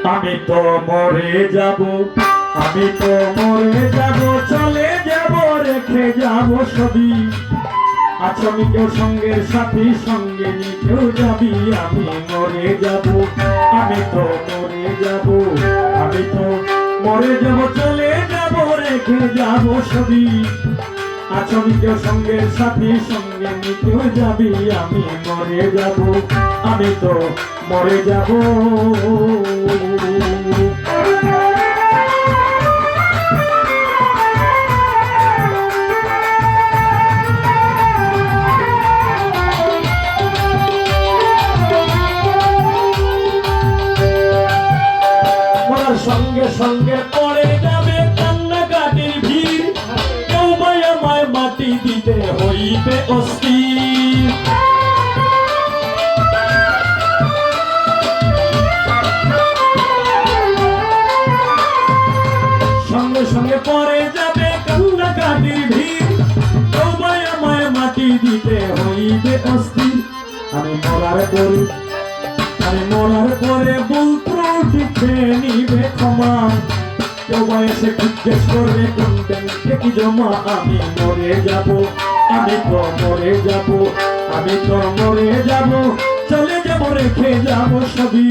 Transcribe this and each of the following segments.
আমি তো মরে যাব, আমি তো মরে যাব, চলে যাব রেখে যাব সবই। আচ্ছা আমি কেউ সঙ্গের সাথী, সঙ্গে নিয়ে কেউ যাবি, আমি মরে যাব, আমি তো মরে যাব, আমি তো মরে যাব, চলে যাব রেখে যাব সবই। আচ্ছা আমি কেউ সঙ্গের সাথী, সঙ্গে নিয়ে কেউ যাবি, আমি মরে যাব, আমি তো মরে যাব। সঙ্গে সঙ্গে পড়ে যাবে কান্নাকাটির ভিড়, কেউ বা আমায় মাটি দিতে হইবে অস্থির। সঙ্গে সঙ্গে পড়ে যাবে কান্নাকাটির ভিড়, কেউ বা আমায় মাটি দিতে হইবে অস্থির। আমি মরার পরে, আমি মরার পরে বলতে উঠিতে নিবে ক্ষমা, কেউ এসে জিজ্ঞেস করবে কোন ব্যাংকে কি জমা। আমি মরে যাব, আমি তো মরে যাব, আমি তো মরে যাব, চলে যাব রেখে যাব সবই।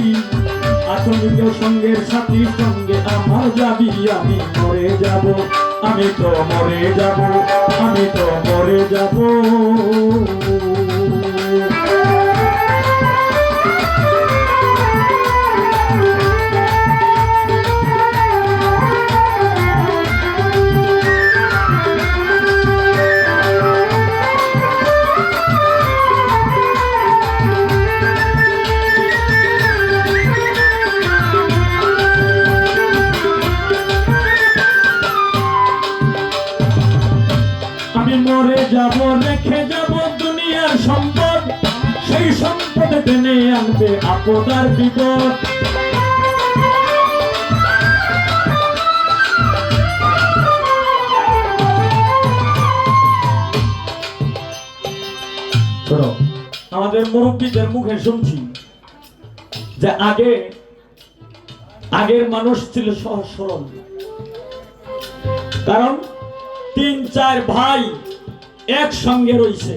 আসলে কেউ সঙ্গের সাথী, সঙ্গে আমার যাবি, আমি মরে যাব, আমি তো মরে যাব, আমি তো মরে যাব। মরে যাব, রেখে যাব দুনিয়ার সম্পদ, সেই সম্পদ টেনে আনবে আপদ আর বিপদ। আমাদের মুরব্বীদের মুখে শুনছি যে আগের মানুষ ছিল সহজ সরল, কারণ 3-4 ভাই একসঙ্গে রয়েছে,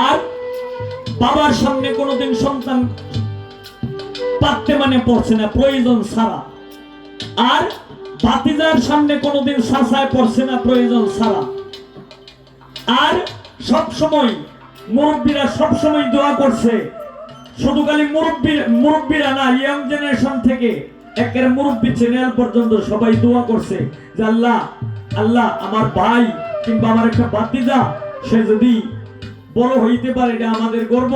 আর বাবার সামনে কোনোদিন সন্তান পাততে মানে পড়ছে না প্রয়োজন ছাড়া, আর ভাতিজার সামনে কোনোদিন সাসায় পড়ছে না প্রয়োজন ছাড়া। আর সবসময় মুরব্বীরা সবসময় দোয়া করছে, শুধু খালি মুরব্বীরা না, ইয়াং জেনারেশন থেকে একের মুরব্বী চ্যানেল পর্যন্ত সবাই দোয়া করছে যে আল্লাহ আল্লাহ আমার ভাই কিংবা আমার একটা ভাতিজা সে যদি বড় হইতে পারে, এটা আমাদের গর্ব,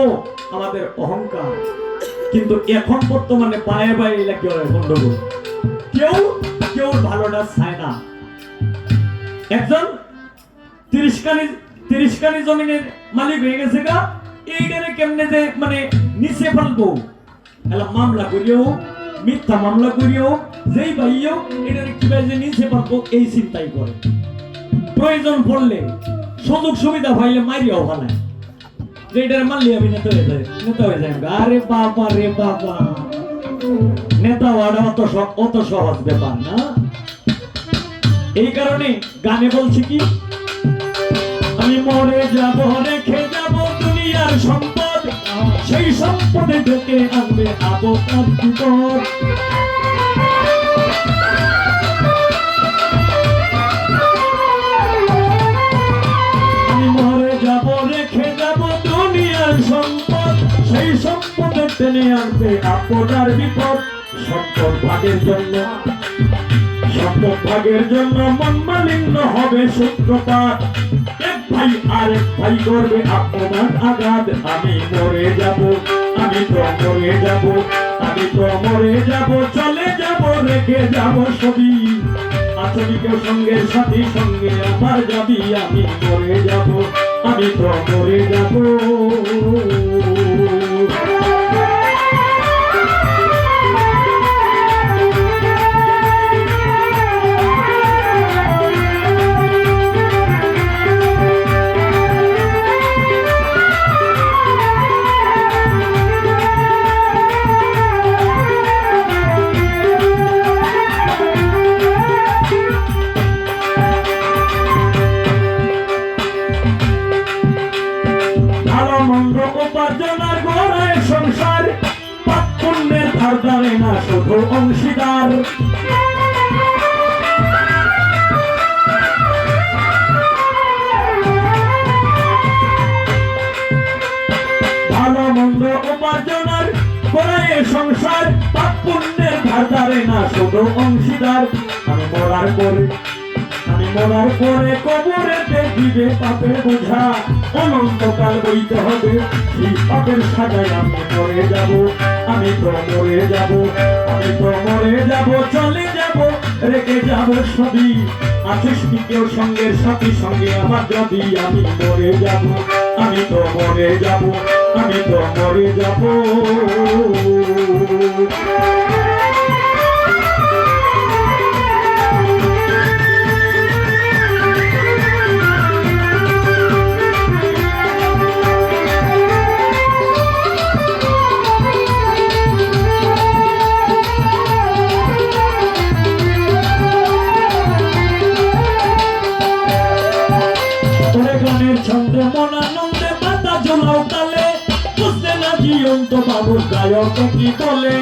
আমাদের অহংকার। কিন্তু এখন বর্তমানে পায়ে পায়ে এলাকা গন্ডগোল, কেউ কেউ ভালোটা চায় না। একজন 30 কানি জমিনের মালিক হয়ে গেছে গা, এইটারে কেমনে যে মানে নিচে ফেলবো, এলা মামলা করিও, মিথ্যা মামলা করিও, যেই ভাইও এটারে কিভাবে যে নিচে পারবো এই চিন্তাই করে। প্রয়োজন পড়লে সুযোগ সুবিধা পাইলে মারিয়াও ফেলায়, যে এটারে মারলে আমি নেতা হয়ে যাই। আরে বাবা রে বাবা, নেতা হওয়াটা অত সহজ ব্যাপার না। এই কারণে গানে বলছি কি, আমি মরে যাব, রেখে যাব দুনিয়ার সম্পদ, সেই সম্পদে ঢেকে আনবে আপদ আর বিপদ। আমি মরে যাব, রেখে যাব দুনিয়ার সম্পদ, সেই সম্পদে টেনে আনবে আপদ আর বিপদ। সম্পদ ভাগের জন্য মন মালিন্য হবে সূত্রপাত, এক ভাই আরেক ভাই করবে আপনার আঘাত। আমি মরে যাব, আমি তো মরে যাব, আমি তো মরে যাব, চলে যাব রেখে যাব সবই। আসলে কেউ সঙ্গের সাথী, সঙ্গে আমার যাবি, আমি মরে যাব, আমি তো মরে যাব। উপার্জন আর গড়ায় সংসার, পাপ পুণ্যের ধার ধারে না শুধু অংশীদার। ভালো মন্দ উপার্জন আর গড়ায় সংসার, পাপ পুণ্যের ধার ধারে না শুধু অংশীদার। আমি মরার পরে কবরেতে দিবে পাপের বোঝা, অনন্তকাল বইতে হবে সেই পাপের সাজায়। আমি মরে যাব, আমি তো মরে যাব, আমি তো মরে যাব, চলে যাব, রেখে যাব সবই। আছিস কি কেউ সঙ্গের সাথী সঙ্গে আমার যদি? আমি মরে যাব, আমি তো মরে যাব, আমি তো মরে যাব। গানের ছন্দে মন আনন্দে পাতা ঝোলাও তালে, বুঝতে না জীবন্ত বাবুর গায়ক কি বলে।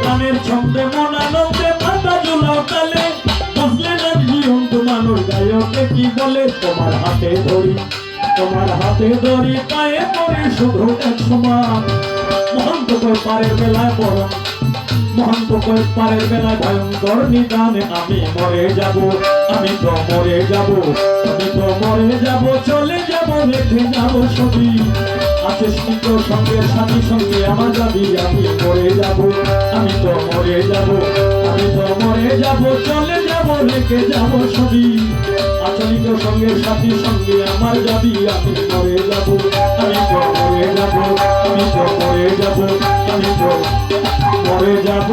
গানের ছন্দে মন আনন্দে পাতা ঝোলাও তালে, বুঝলে না জীবন্ত মানুষ গায়ক কি বলে। তোমার হাতে ধরি, তোমার হাতে ধরি, পায়ে পড়ি শুধু এক সমান। মহন্ত কই পারের বেলায় বরং, মহন্ত কই পারের বেলায় ভয়ঙ্কর নিদানে। আমি মরে যাব, আমি তো মরে যাব, আমি তো মরে যাব, চলে যাব, রেখে যাব সবই। আছিস কি কেউ সঙ্গের সাথী সঙ্গে আমার যাবি? আমি মরে যাব, আমি তো মরে যাব, আমি তো মরে যাব, চলে যাব, রেখে যাব সবই। আচলি কেউ সঙ্গের সাথী সঙ্গে আমার যাবি? আমি মরে যাব, আমি তো মরে যাব, আমি তো মরে যাব, আমি তো মরে যাব।